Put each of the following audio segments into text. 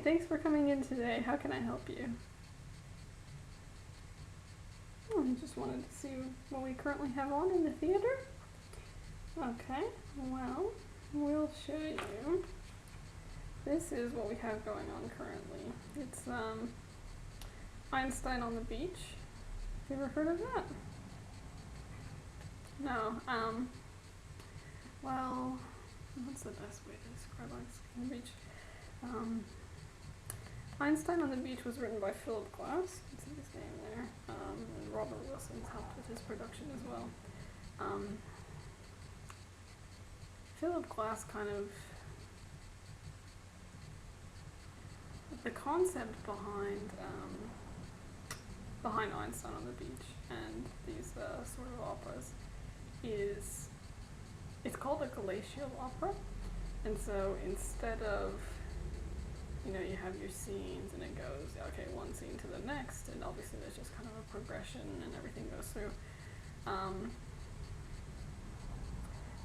thanks for coming in today. How can I help you? Oh, I just wanted to see what we currently have on in the theater. Okay, well, we'll show you. This is what we have going on currently. It's Einstein on the Beach. Have you ever heard of that? No. Well, what's the best way to describe Einstein on the Beach? Einstein on the Beach was written by Philip Glass. You can see his name there. And Robert Wilson's helped with his production as well. Philip Glass kind of, the concept behind Einstein on the Beach and these sort of operas is, it's called a glacial opera. And so instead of, you know, you have your scenes and it goes, okay, one scene to the next, and obviously there's just kind of a progression and everything goes through.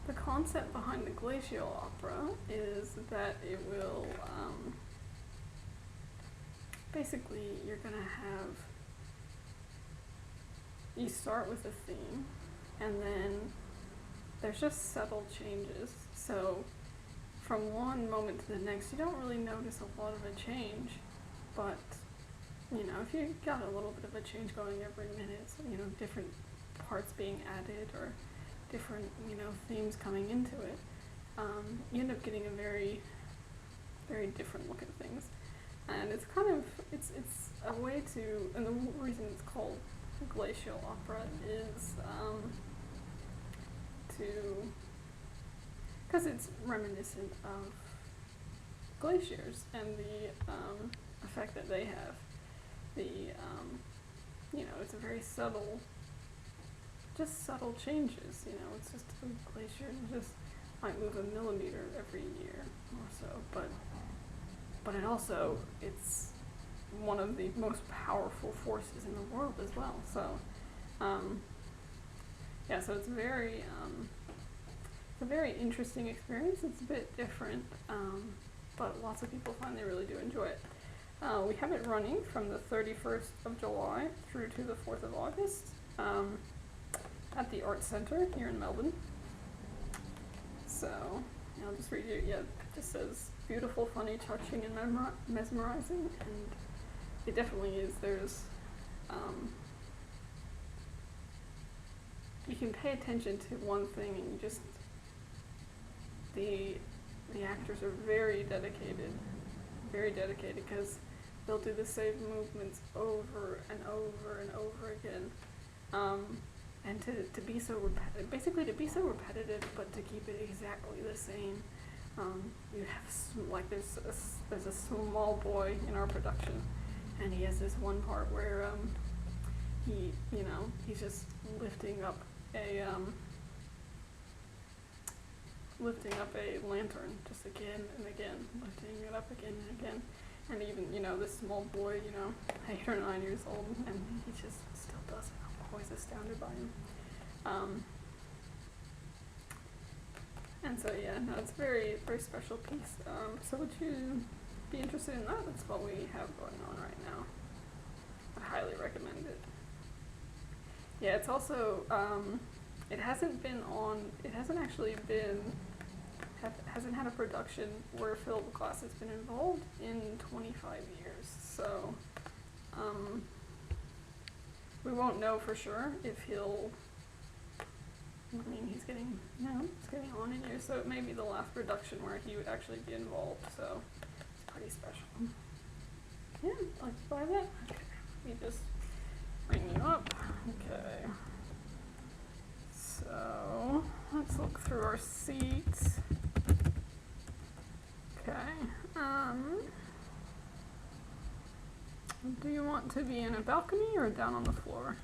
The concept behind the glacial opera is that it will, basically you're gonna have, you start with a theme and then there's just subtle changes. So from one moment to the next, you don't really notice a lot of a change, but you know, if you got a little bit of a change going every minute, so, you know, different parts being added or different, you know, themes coming into it, you end up getting a very, very different look at things. And it's kind of, it's a way to, and the reason it's called glacial opera is because it's reminiscent of glaciers and the effect that they have. You know, it's a very subtle, just subtle changes. You know, it's just a glacier and just might move a millimeter every year or so, but it also, it's one of the most powerful forces in the world as well. So, yeah, so it's very, it's a very interesting experience. It's a bit different, but lots of people find they really do enjoy it. We have it running from the 31st of July through to the 4th of August at the Arts Centre here in Melbourne. So, I'll just read you, yeah, it just says, beautiful, funny, touching, and mesmerizing, and it definitely is. There's, you can pay attention to one thing and you just, the actors are very dedicated because they'll do the same movements over and over and over again. And to be so basically to be so repetitive, but to keep it exactly the same. You have like there's a small boy in our production, and he has this one part where he's just lifting up a lantern just again and again, lifting it up again and again. And even, you know, this small boy, you know, 8 or 9 years old, and he just still does it. I'm always astounded by him. And so, yeah, no, it's a very, very special piece. So would you be interested in that? That's what we have going on right now. I highly recommend it. Yeah, it's also, it hasn't had a production where Philip Glass has been involved in 25 years. So, we won't know for sure if he'll, he's getting on in years, so it may be the last production where he would actually be involved, so it's pretty special. Yeah, like to buy that? Okay, let me just bring you up. Okay. So, let's look through our seats. Okay, do you want to be in a balcony or down on the floor?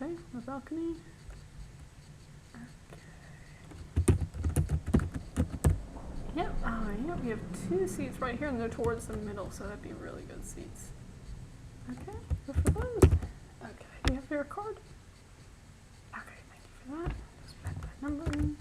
Okay, the balcony. Okay. Yep, yep, we have 2 seats right here and they're towards the middle, so that'd be really good seats. Okay, go for those. Okay, do you have your card? Okay, thank you for that. Just back that number in.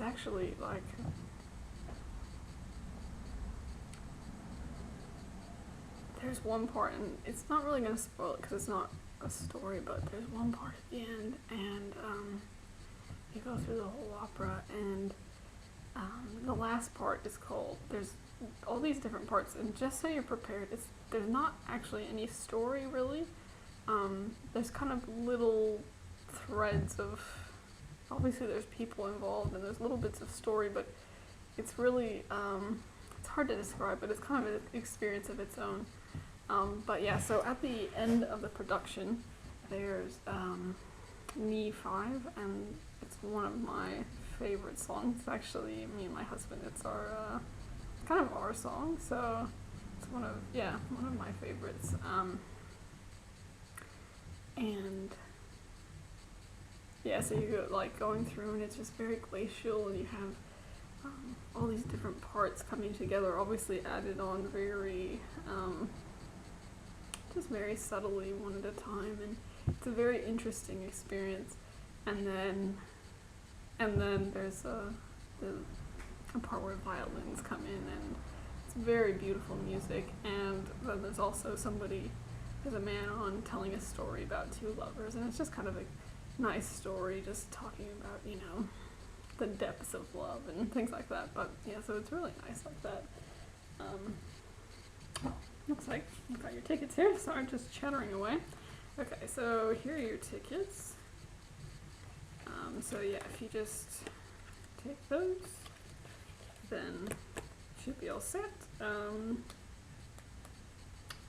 it's actually like, there's one part, and it's not really gonna spoil it because it's not a story, but there's one part at the end, and you go through the whole opera, and the last part is called, there's all these different parts, and just so you're prepared, there's not actually any story really. There's kind of little threads of, obviously there's people involved and there's little bits of story, but it's really, it's hard to describe, but it's kind of an experience of its own. But yeah, so at the end of the production, there's Me 5, and it's one of my favorite songs. It's actually, me and my husband, it's our, kind of our song, so it's one of my favorites. And yeah, so you go like going through, and it's just very glacial, and you have all these different parts coming together, obviously added on very, just very subtly, one at a time, and it's a very interesting experience. And then there's a part where violins come in, and it's very beautiful music. And then there's also there's a man on telling a story about two lovers, and it's just kind of a nice story, just talking about, you know, the depths of love and things like that. But yeah, so it's really nice like that. Looks like you've got your tickets here, so I'm just chattering away. Okay, so here are your tickets. So yeah, if you just take those, then you should be all set.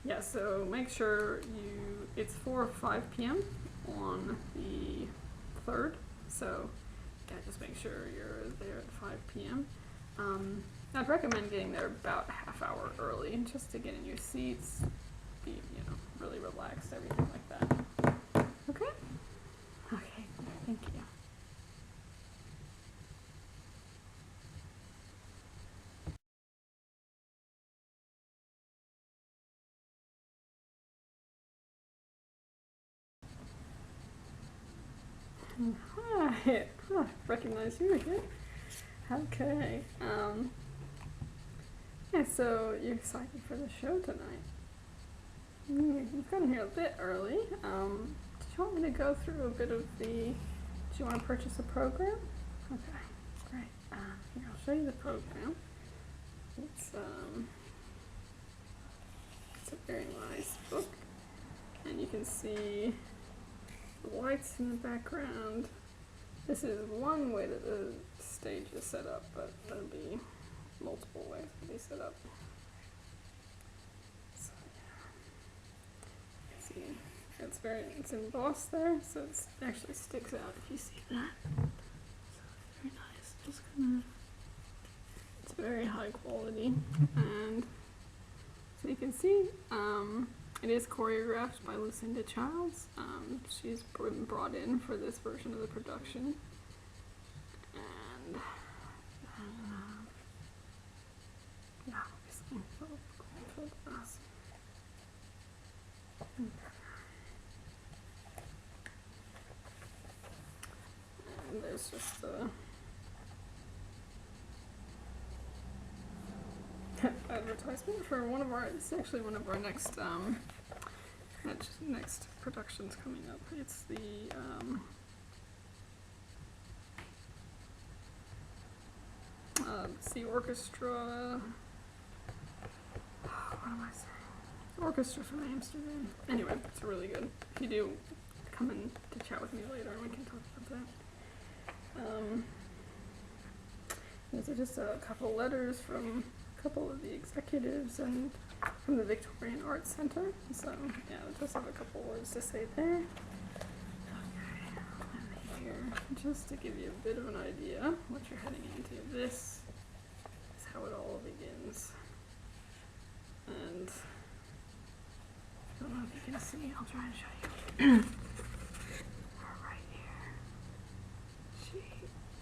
Yeah, so make sure it's for 5 p.m. on the 3rd, so yeah, just make sure you're there at 5 p.m. I'd recommend getting there about a half hour early, just to get in your seats, be, you know, really relaxed, everything like that. Okay? Okay, thank you. Hi, I recognize you again. Okay, yeah, so you're excited for the show tonight. You've gotten here a bit early. Did you want me to go through a bit of do you want to purchase a program? Okay, great. Here, I'll show you the program. It's a very nice book, and you can see the lights in the background. This is one way that the stage is set up, but there'll be multiple ways to be set up. So yeah, see, it's embossed there, so it actually sticks out if you see that. So very nice. Just it's very high quality, and so you can see, it is choreographed by Lucinda Childs. She's been brought in for this version of the production. And yeah, obviously, for us. And there's just advertisement for it's actually one of our next next productions coming up. It's the Sea Orchestra. What am I saying? Orchestra from Amsterdam. Anyway, it's really good. If you do, come in to chat with me later and we can talk about that. These are just a couple letters from a couple of the executives and from the Victorian Arts Center. So yeah, just have a couple words to say there. Okay, and here, just to give you a bit of an idea what you're heading into. This is how it all begins. And I don't know if you can see, I'll try and show you. Right here.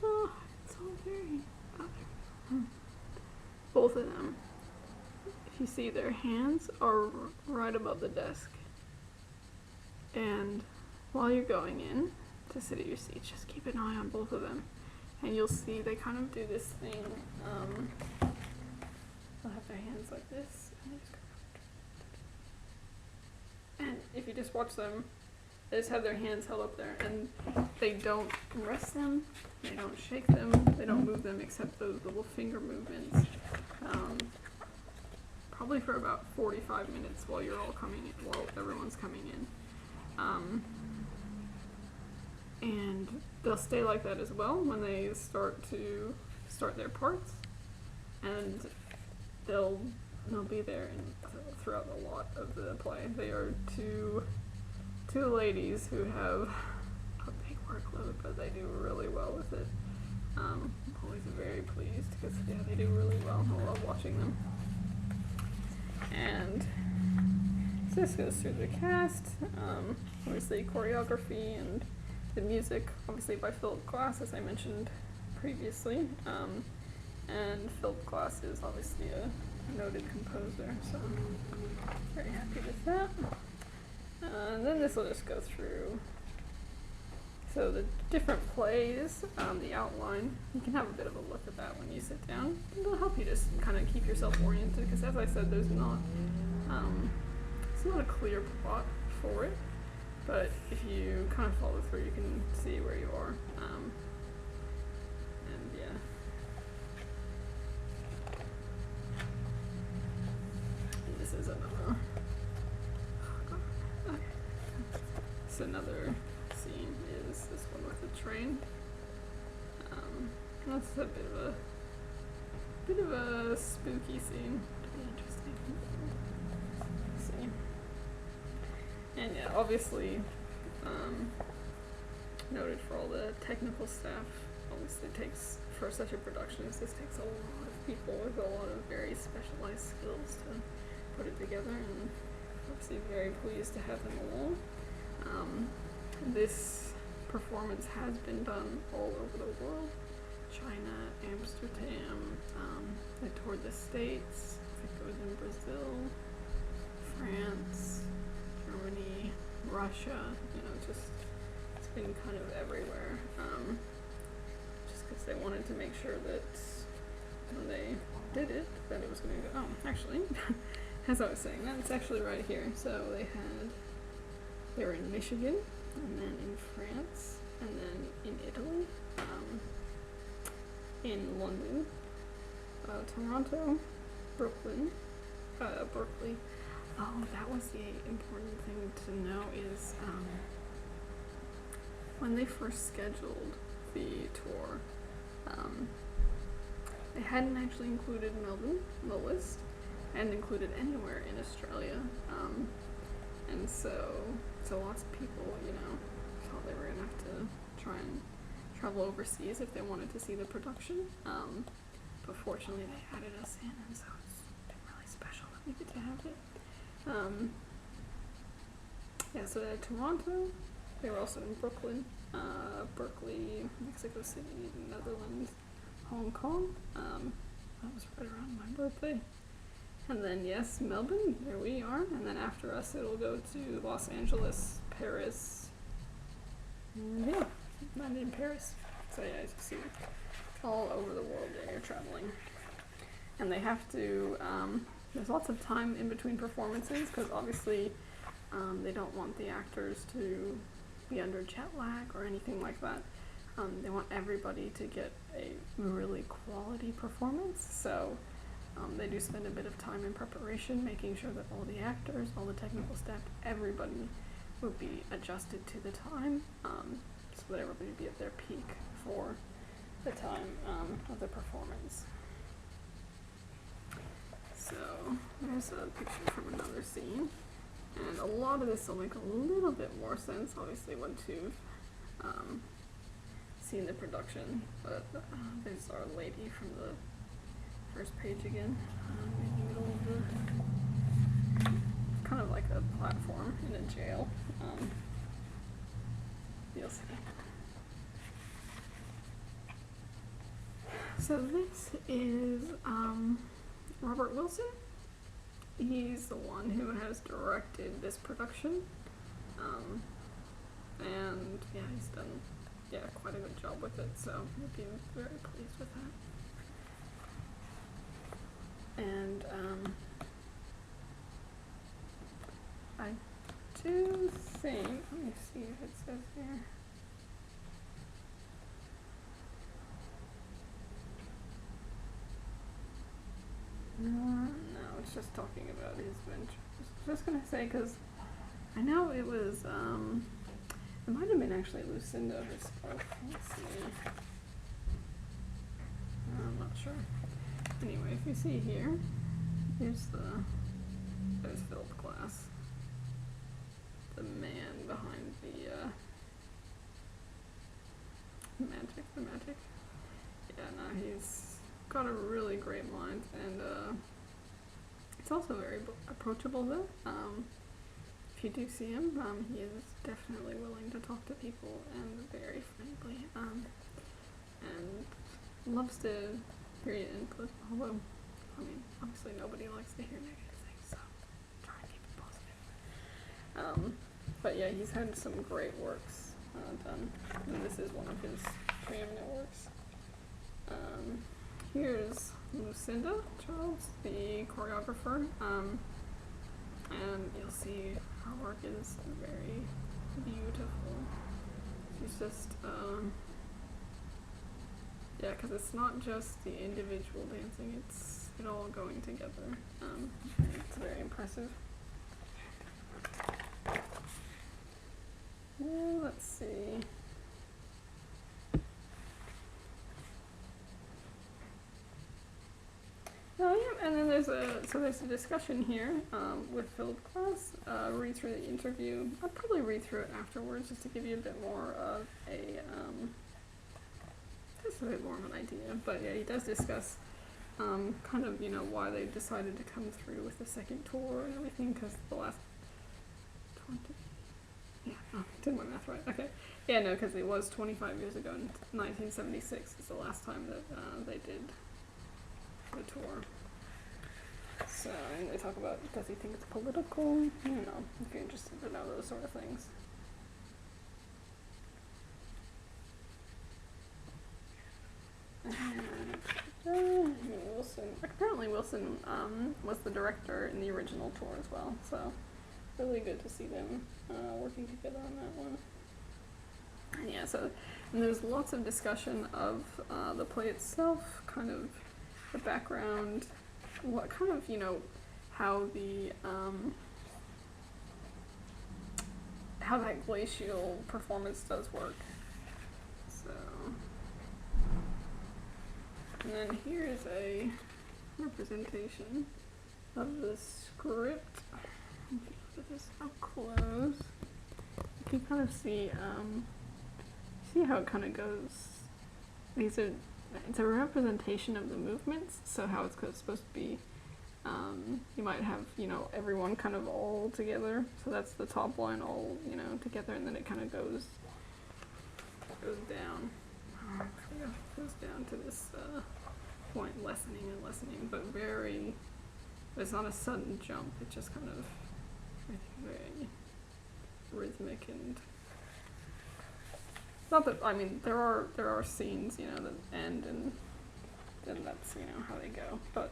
Oh, it's all very, both of them, if you see, their hands are right above the desk. And while you're going in to sit at your seat, just keep an eye on both of them. And you'll see they kind of do this thing. They'll have their hands like this, and they just go. And if you just watch them, they just have their hands held up there, and they don't rest them, they don't shake them, they don't move them except those little finger movements. Probably for about 45 minutes while you're all coming in, while everyone's coming in. And they'll stay like that as well when they start their parts, and they'll be there throughout a lot of the play. They are two ladies who have a big workload, but they do really well with it. I'm always very pleased because they do really well. I love watching them. And so this goes through the cast, obviously choreography and the music, obviously by Philip Glass, as I mentioned previously. And Philip Glass is obviously a noted composer, so I'm very happy with that. And then this will just go through. So the different plays, the outline, you can have a bit of a look at that when you sit down. It'll help you just kind of keep yourself oriented, because as I said, it's not a clear plot for it, but if you kind of follow through, you can see where you are. And yeah. And this is another. So another scene is this one with the train. That's a bit of a spooky scene. Pretty interesting. Let's see. And yeah, obviously, noted for all the technical staff. Obviously, for such a production as this, takes a lot of people with a lot of very specialized skills to put it together, and obviously very pleased to have them along. This performance has been done all over the world. China, Amsterdam, they toured the States, I think it was in Brazil, France, Germany, Russia, it's been kind of everywhere. Just because they wanted to make sure that when they did it, that it was going to go, actually, as I was saying, that's actually right here. So they were in Michigan, and then in France, and then in Italy, in London, Toronto, Brooklyn, Berkeley. Oh, that was the important thing to know is when they first scheduled the tour, they hadn't actually included Melbourne on the list, and included anywhere in Australia. And so lots of people, thought they were gonna have to try and travel overseas if they wanted to see the production. But fortunately they added us in, and so it's been really special that we get to have it. So they had Toronto, they were also in Brooklyn, Berkeley, Mexico City, Netherlands, Hong Kong. That was right around my birthday. And then, yes, Melbourne, there we are. And then after us, it'll go to Los Angeles, Paris, and yeah, not in Paris. So yeah, as you see, all over the world that you're traveling. And they have to, there's lots of time in between performances, because obviously they don't want the actors to be under jet lag or anything like that. They want everybody to get a really quality performance. So they do spend a bit of time in preparation, making sure that all the actors, all the technical staff, everybody will be adjusted to the time, so that everybody will be at their peak for the time of the performance. So there's a picture from another scene, and a lot of this will make a little bit more sense, obviously, once you've seen the production. But there's our lady from the first page again, in the middle of the, kind of like a platform in a jail. You'll see. So this is Robert Wilson. He's the one who has directed this production, and yeah, he's done yeah, quite a good job with it, so I'd be very pleased with that. And I do think, let me see if it says here. No, it's just talking about his ventures. I was just gonna say, because I know it was, it might have been actually Lucinda herself. Let's see. I'm not sure. Anyway, if you see here, there's Philip Glass, the man behind the magic. Yeah, no, he's got a really great mind, and it's also very approachable though. If you do see him, he is definitely willing to talk to people and very friendly, and loves to hear your input, although, I mean, obviously nobody likes to hear negative things, so try and keep it positive. But yeah, he's had some great works done, and this is one of his preeminent works. Here's Lucinda Childs, the choreographer, and you'll see her work is very beautiful. She's just, yeah, because it's not just the individual dancing, it's it all going together. It's very impressive. Let's see. Oh yeah, and then there's a discussion here with Philip Glass. Read through the interview. I'll probably read through it afterwards just to give you a bit more of just a bit more of an idea. But yeah, he does discuss kind of, you know, why they decided to come through with the second tour and everything, because the last 20, yeah, oh, did my math right, okay. Yeah, no, because it was 25 years ago, in 1976 is the last time that they did the tour. So, and they talk about, does he think it's political? You know, if you're interested to know those sort of things. Wilson. Apparently Wilson was the director in the original tour as well, so really good to see them working together on that one. And yeah, so and there's lots of discussion of the play itself, kind of the background, what kind of, you know, how the how that glacial performance does work. So, and then here's a representation of the script. If you look at this up close, you can kind of see how it kind of goes. It's a representation of the movements, so how it's supposed to be. You might have, you know, everyone kind of all together, so that's the top line all, you know, together, and then it kind of goes down. Goes down to this point, lessening, but it's not a sudden jump, it's just kind of, I think, very rhythmic, and not that, I mean, there are scenes, you know, that end, and then that's, you know, how they go, but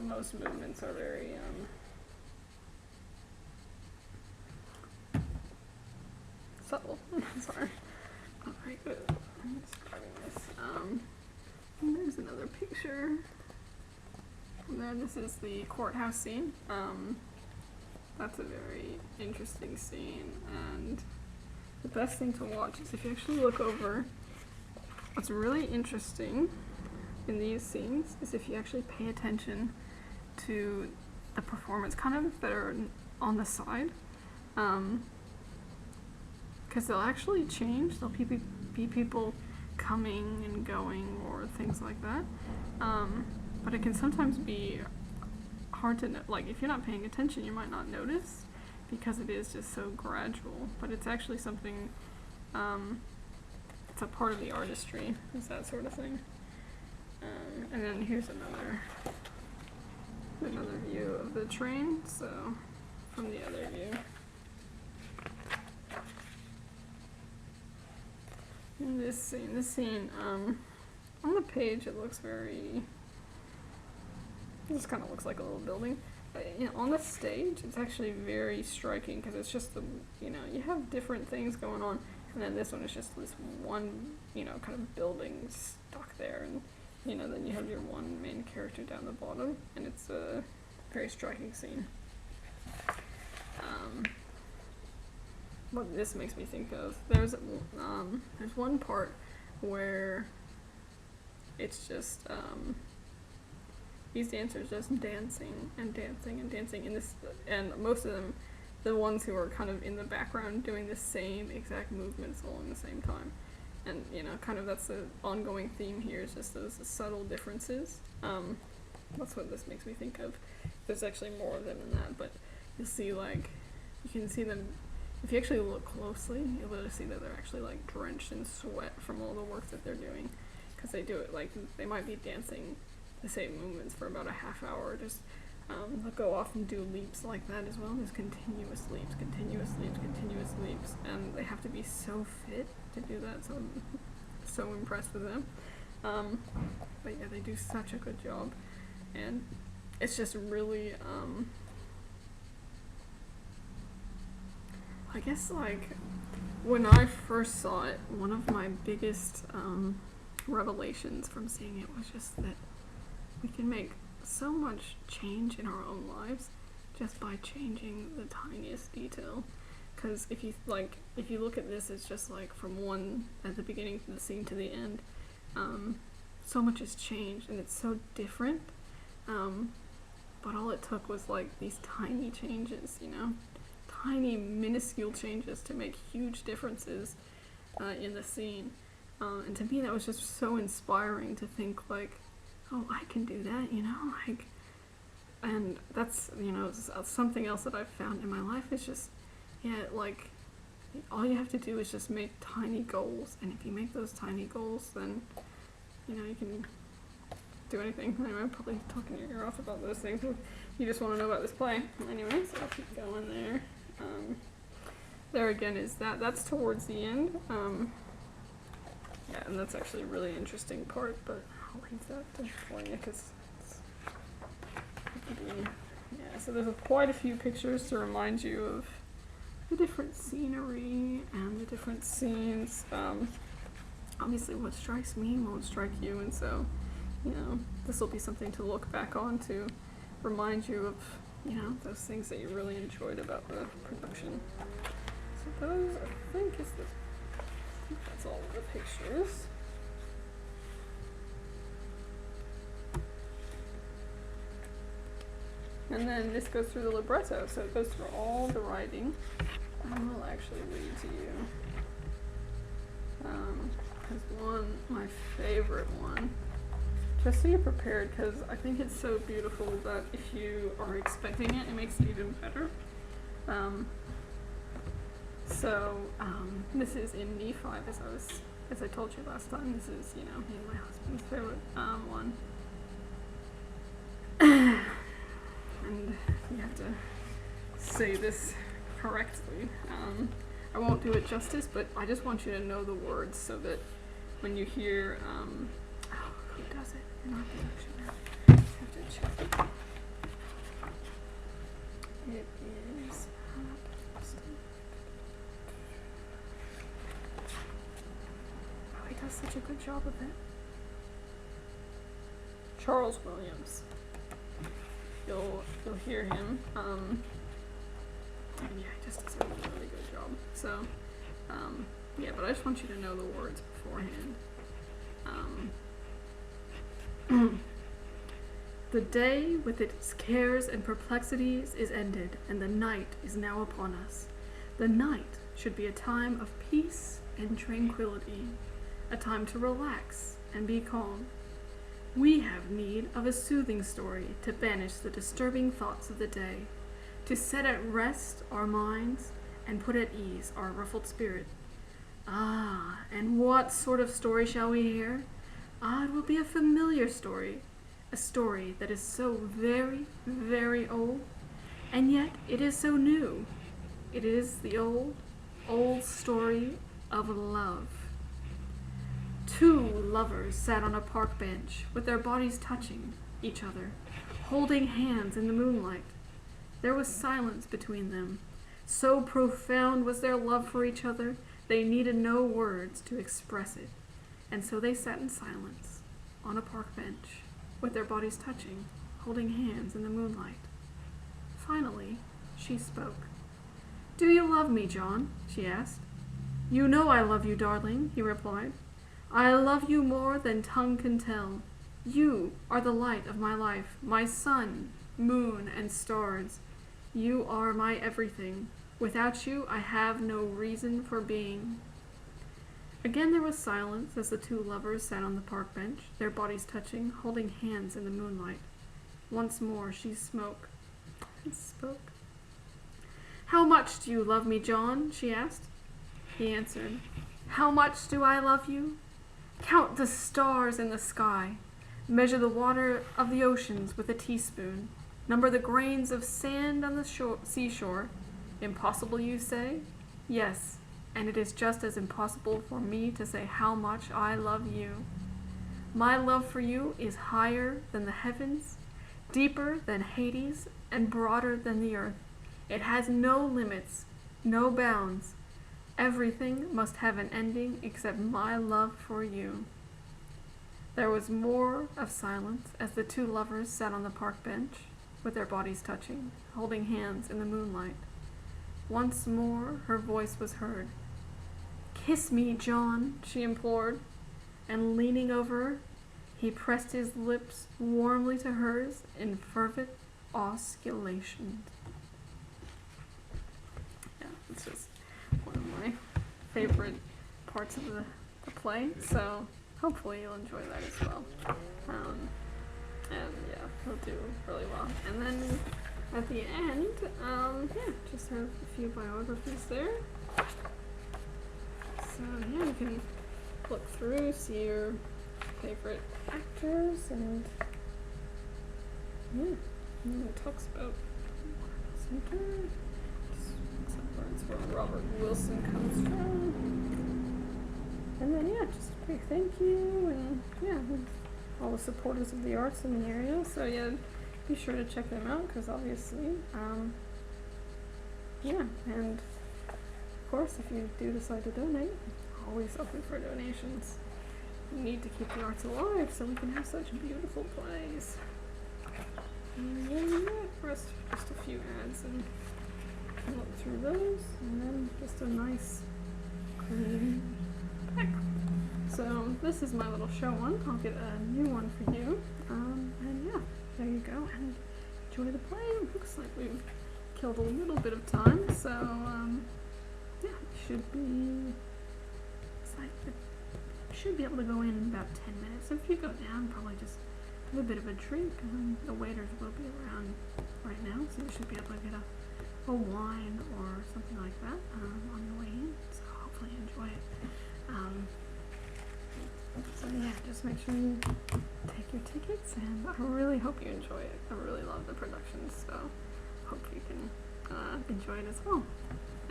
most movements are very subtle. Sorry, not very good. I'm just grabbing this. And there's another picture. And there, this is the courthouse scene. That's a very interesting scene, and the best thing to watch is if you actually look over. What's really interesting in these scenes is if you actually pay attention to the performance kind of that are on the side, because they'll actually change. There'll be people coming and going or things like that, but it can sometimes be hard to know. Like, if you're not paying attention, you might not notice because it is just so gradual, but it's actually something, it's a part of the artistry, is that sort of thing. And then here's another view of the train, so from the other view. in this scene, on the page it looks very, it just kind of looks like a little building. But, you know, on the stage, it's actually very striking because it's just you have different things going on, and then this one is just this one, kind of building stuck there, and, then you have your one main character down the bottom, and it's a very striking scene. What this makes me think of, there's one part where it's just, these dancers just dancing and dancing and dancing and most of them, the ones who are kind of in the background doing the same exact movements all in the same time. And, kind of that's the ongoing theme here, is just those subtle differences. That's what this makes me think of. There's actually more of them than that, but you'll see, you can see them, if you actually look closely, you'll be able to see that they're actually, drenched in sweat from all the work that they're doing. Because they do it, they might be dancing the same movements for about a half hour, just they'll go off and do leaps like that as well. There's continuous leaps, and they have to be so fit to do that, so I'm so impressed with them. But yeah, they do such a good job, and it's just really, I guess, when I first saw it, one of my biggest revelations from seeing it was just that we can make so much change in our own lives just by changing the tiniest detail. Because if you look at this, it's just from at the beginning of the scene to the end, so much has changed and it's so different. But all it took was these tiny changes, tiny minuscule changes to make huge differences in the scene. And to me that was just so inspiring to think oh, I can do that, and that's, something else that I've found in my life is just, all you have to do is just make tiny goals, and if you make those tiny goals, then, you can do anything. Anyway, I'm probably talking your ear off about those things. You just want to know about this play. Anyway, so I'll keep going there. There again is that's towards the end. Yeah, and that's actually a really interesting part, but I'll leave that for you because yeah, so there's quite a few pictures to remind you of the different scenery and the different scenes. Obviously what strikes me won't strike you, and so, this will be something to look back on to remind you of, those things that you really enjoyed about the production. So those, I think that's all of the pictures. And then this goes through the libretto, so it goes through all the writing. I will actually read to you. Because my favorite one, just so you're prepared, because I think it's so beautiful that if you are expecting it, it makes it even better. This is in E5, as I told you last time. This is, me and my husband's favorite one. And you have to say this correctly. I won't do it justice, but I just want you to know the words so that when you hear, who does it? You're not the dictionary. You have to check. It is, he does such a good job of it. Charles Williams. You'll hear him. And yeah, he just does a really good job. So, yeah, but I just want you to know the words beforehand. The day with its cares and perplexities is ended, and the night is now upon us. The night should be a time of peace and tranquility, a time to relax and be calm. We have need of a soothing story to banish the disturbing thoughts of the day, to set at rest our minds and put at ease our ruffled spirit. Ah, and what sort of story shall we hear? Ah, it will be a familiar story, a story that is so very, very old, and yet it is so new. It is the old, old story of love. Two lovers sat on a park bench, with their bodies touching each other, holding hands in the moonlight. There was silence between them. So profound was their love for each other, they needed no words to express it. And so they sat in silence, on a park bench, with their bodies touching, holding hands in the moonlight. Finally, she spoke. "Do you love me, John?" she asked. "You know I love you, darling," he replied. "I love you more than tongue can tell. You are the light of my life, my sun, moon, and stars. You are my everything. Without you, I have no reason for being." Again there was silence as the two lovers sat on the park bench, their bodies touching, holding hands in the moonlight. Once more she spoke. "How much do you love me, John?" she asked. He answered, "How much do I love you? Count the stars in the sky. Measure the water of the oceans with a teaspoon. Number the grains of sand on the seashore. Impossible, you say? Yes, and it is just as impossible for me to say how much I love you. My love for you is higher than the heavens, deeper than Hades, and broader than the earth. It has no limits, no bounds. Everything must have an ending except my love for you." There was more of silence as the two lovers sat on the park bench, with their bodies touching, holding hands in the moonlight. Once more her voice was heard. "Kiss me, John," she implored, and leaning over, he pressed his lips warmly to hers in fervent osculation. Yeah, it's just one of my favorite parts of the play, so hopefully you'll enjoy that as well. And yeah, he'll do really well. And then at the end, just have a few biographies there. So yeah, you can look through, see your favorite actors, and yeah, and it talks about Center. That's where Robert Wilson comes from. And then yeah, just a quick thank you, and yeah, all the supporters of the arts in the area. So yeah, be sure to check them out, because obviously, yeah, and of course, if you do decide to donate, always open for donations. We need to keep the arts alive so we can have such beautiful plays. And then yeah, rest just a few ads and look through those, and then just a nice clean pack. So this is my little show one. I'll get a new one for you. And yeah, there you go, and enjoy the play. Looks like we've killed a little bit of time, so yeah, should be able to go in about 10 minutes. So if you go down, probably just have a bit of a drink, and the waiters will be around right now, so you should be able to get a wine or something like that on your way in. So hopefully you enjoy it. So yeah, just make sure you take your tickets, and I really hope you enjoy it. I really love the production, so hope you can enjoy it as well.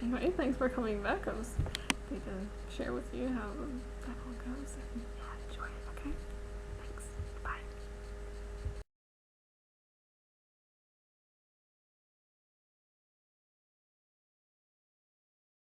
Anyway, thanks for coming back. I was happy to share with you how that all goes. And, yeah.